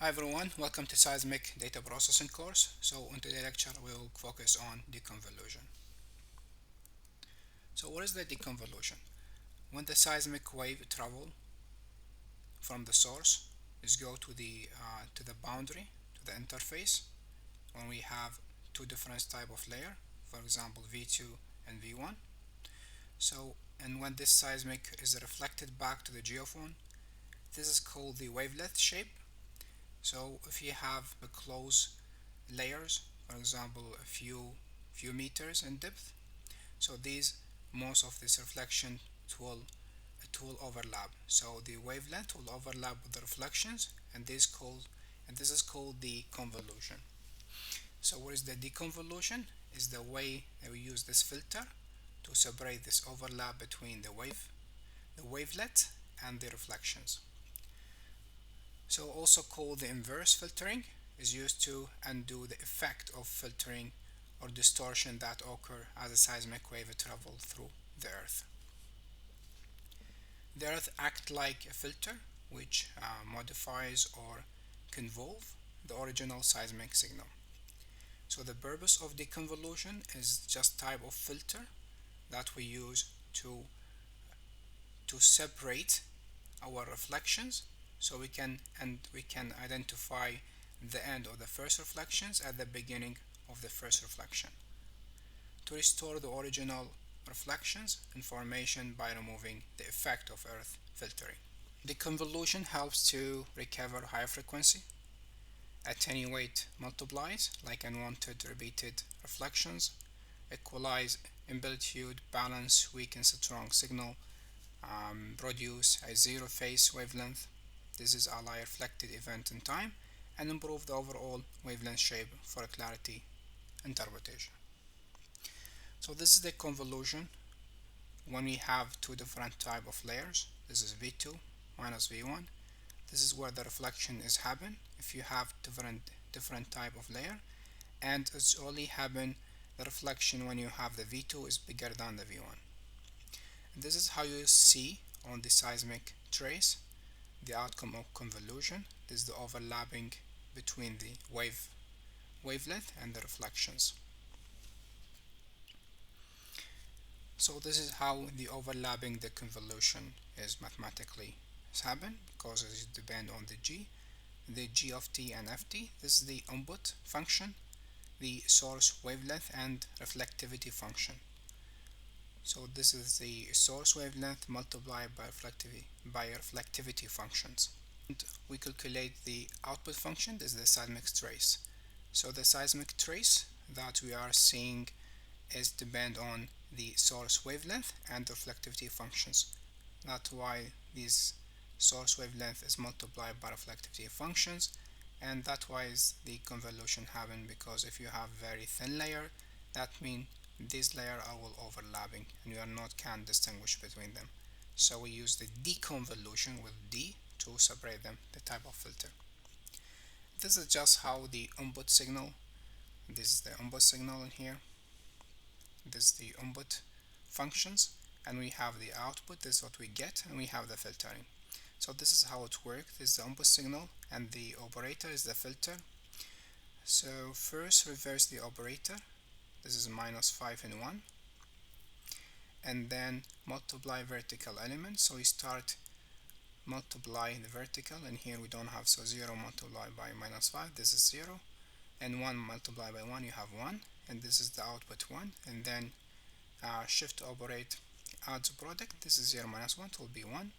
Hi everyone, welcome to Seismic Data Processing course. So in today's lecture we will focus on deconvolution. So what is the deconvolution? When the seismic wave travel from the source is go to the boundary, to the interface, when we have two different type of layer, for example V2 and V1. So and when this seismic is reflected back to the geophone, this is called the wavelet shape. So if you have a close layers, for example a few meters in depth, so these most of this reflection it will overlap, so the wavelength will overlap with the reflections, and this is called the convolution. So what is the deconvolution? Is the way that we use this filter to separate this overlap between the wavelet and the reflections. So also called the inverse filtering, is used to undo the effect of filtering or distortion that occur as a seismic wave travels through the Earth. The Earth acts like a filter which modifies or convolve the original seismic signal. So the purpose of deconvolution is just type of filter that we use to separate our reflections, so we can identify the end of the first reflections at the beginning of the first reflection, to restore the original reflections information by removing the effect of Earth filtering. Deconvolution helps to recover high frequency, attenuate multiplies like unwanted repeated reflections, equalize amplitude, balance weak and strong signal, produce a zero phase wavelength. This is a light reflected event in time, and improve the overall wavelength shape for clarity interpretation. So this is the convolution when we have two different type of layers. This is V2 minus V1. This is where the reflection is happen if you have different type of layer, and it's only happen the reflection when you have the V2 is bigger than the V1. And this is how you see on the seismic trace the outcome of convolution. This is the overlapping between the wavelength and the reflections. So this is how the overlapping the convolution is mathematically happen, because it depends on the g of t and ft. This is the input function, the source wavelength, and reflectivity function. So this is the source wavelength multiplied by reflectivity functions. And we calculate the output function. This is the seismic trace. So the seismic trace that we are seeing is depend on the source wavelength and reflectivity functions. That's why this source wavelength is multiplied by reflectivity functions, and that's why is the convolution happen, because if you have very thin layer, that means these layers are all overlapping and you are not can distinguish between them. So we use the deconvolution with D to separate them, the type of filter. This is just how the input signal, this is the input signal in here, this is the input functions, and we have the output, this is what we get, and we have the filtering. So this is how it works. This is the input signal and the operator is the filter. So first reverse the operator, this is -5 and 1, and then multiply vertical element. So we start multiply the vertical, and here we don't have, so 0 multiplied by -5, this is 0, and 1 multiplied by 1, you have 1, and this is the output 1, and then shift operate adds product, this is 0 minus 1, it will be 1,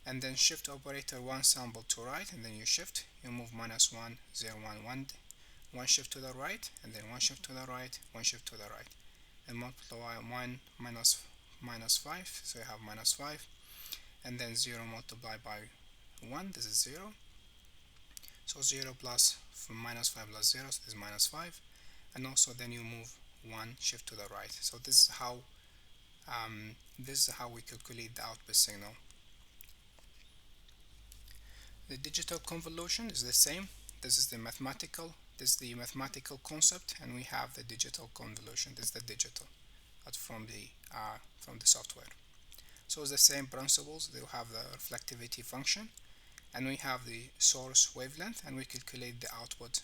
and then shift operator 1 sample to right, and then you shift, you move -1 0 1 1, one shift to the right, and then one shift to the right, one shift to the right, and multiply 1 minus 5, so you have -5, and then 0 multiplied by 1, this is 0, so 0 plus -5 plus 0, so this is -5, and also then you move one shift to the right. So this is how we calculate the output signal. The digital convolution is the same. This is the mathematical concept, and we have the digital convolution. This is the digital from the software. So it's the same principles. They have the reflectivity function, and we have the source wavelength, and we calculate the output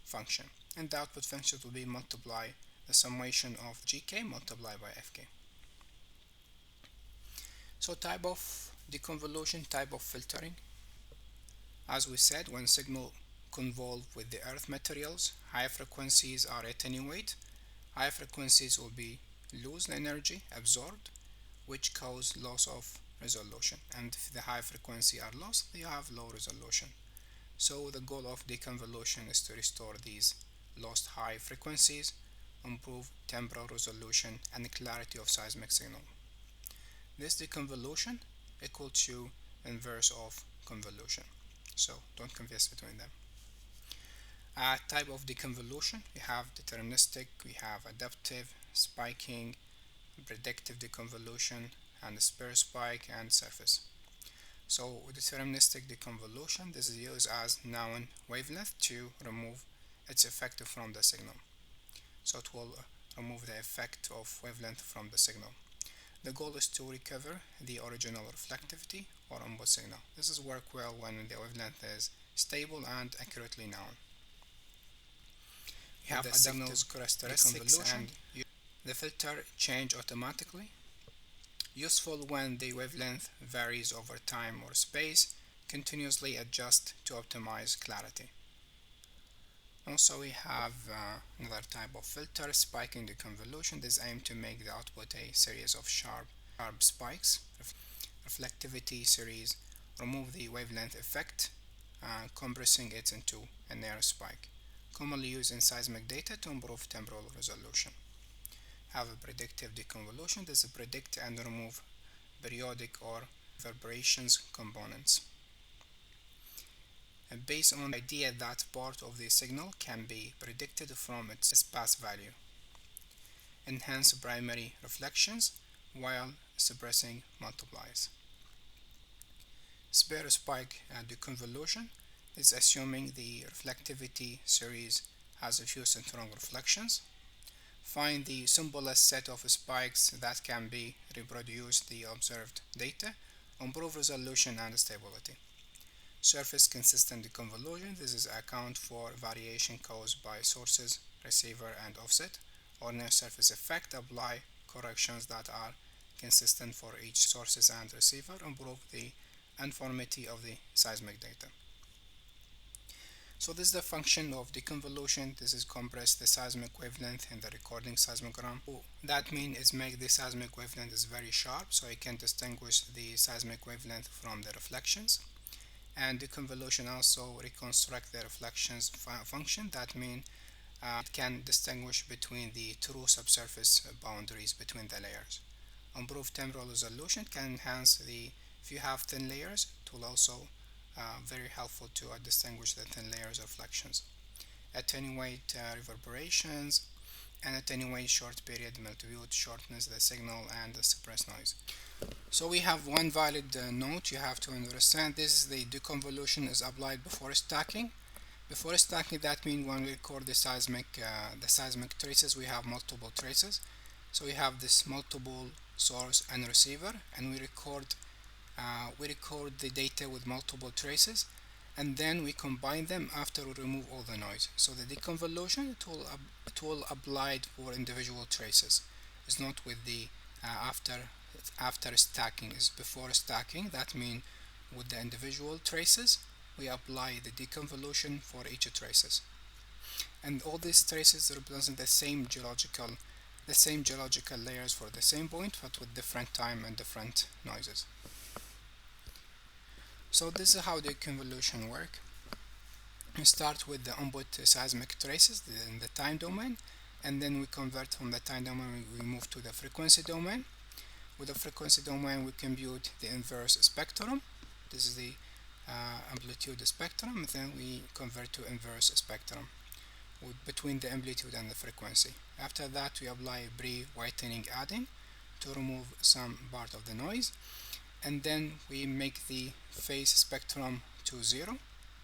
function, and the output function will be multiply the summation of gk multiplied by fk. So type of deconvolution, type of filtering. As we said, when signal convolve with the earth materials, high frequencies are attenuate. High frequencies will be lose the energy absorbed, which cause loss of resolution, and if the high frequency are lost, you have low resolution. So the goal of deconvolution is to restore these lost high frequencies, improve temporal resolution and clarity of seismic signal. This deconvolution equal to inverse of convolution, so don't confuse between them. Type of deconvolution, we have deterministic, we have adaptive, spiking, predictive deconvolution, and spare spike and surface. So deterministic deconvolution, this is used as known wavelength to remove its effect from the signal. So it will remove the effect of wavelength from the signal. The goal is to recover the original reflectivity or input signal. This is work well when the wavelength is stable and accurately known. We have the signal's characteristics, and the filter change automatically. Useful when the wavelength varies over time or space, continuously adjust to optimize clarity. Also we have another type of filter, spiking deconvolution. This aims to make the output a series of sharp spikes. Reflectivity series remove the wavelength effect, compressing it into a narrow spike. Commonly used in seismic data to improve temporal resolution. Have a predictive deconvolution. This is predict and remove periodic or reverberations components. And based on the idea that part of the signal can be predicted from its past value. Enhance primary reflections while suppressing multiplies. Spare spike deconvolution is assuming the reflectivity series has a few strong reflections. Find the simplest set of spikes that can be reproduced the observed data, improve resolution and stability. Surface consistent deconvolution, this is account for variation caused by sources, receiver and offset, or near surface effect, apply corrections that are consistent for each sources and receiver, improve the uniformity of the seismic data. So this is the function of deconvolution. This is compress the seismic wavelength in the recording seismogram. That means is make the seismic wavelength is very sharp, so I can distinguish the seismic wavelength from the reflections. And deconvolution also reconstruct the reflections function. That means it can distinguish between the true subsurface boundaries between the layers. Improve temporal resolution can enhance if you have thin layers, it will also very helpful to distinguish the thin layers of reflections. Attenuate reverberations and attenuate short period multitude, shortness the signal and suppress noise. So we have one valid note you have to understand. This is the deconvolution is applied before stacking. Before stacking, that means when we record the seismic traces, we have multiple traces. So we have this multiple source and receiver, and we record the data with multiple traces, and then we combine them after we remove all the noise. So the deconvolution it will apply for individual traces. It's not with the after stacking. Is before stacking. That means with the individual traces we apply the deconvolution for each traces, and all these traces represent the same geological layers for the same point, but with different time and different noises. So this is how the convolution work. We start with the input seismic traces in the time domain, and then we convert from the time domain, we move to the frequency domain. With the frequency domain, we compute the inverse spectrum. This is the amplitude spectrum, and then we convert to inverse spectrum between the amplitude and the frequency. After that, we apply pre-whitening adding to remove some part of the noise, and then we make the phase spectrum to 0.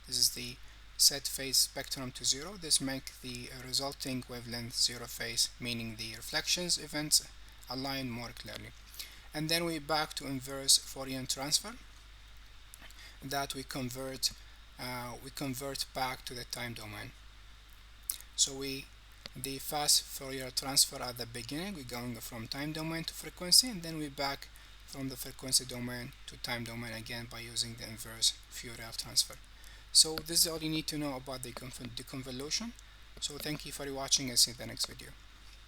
This is the set phase spectrum to 0. This makes the resulting wavelength 0 phase, meaning the reflections events align more clearly. And then we back to inverse Fourier transform. that we convert back to the time domain. So the fast Fourier transfer at the beginning, we're going from time domain to frequency, and then we back from the frequency domain to time domain again by using the inverse Fourier transfer. So this is all you need to know about the convolution. So thank you for watching, and see you in the next video.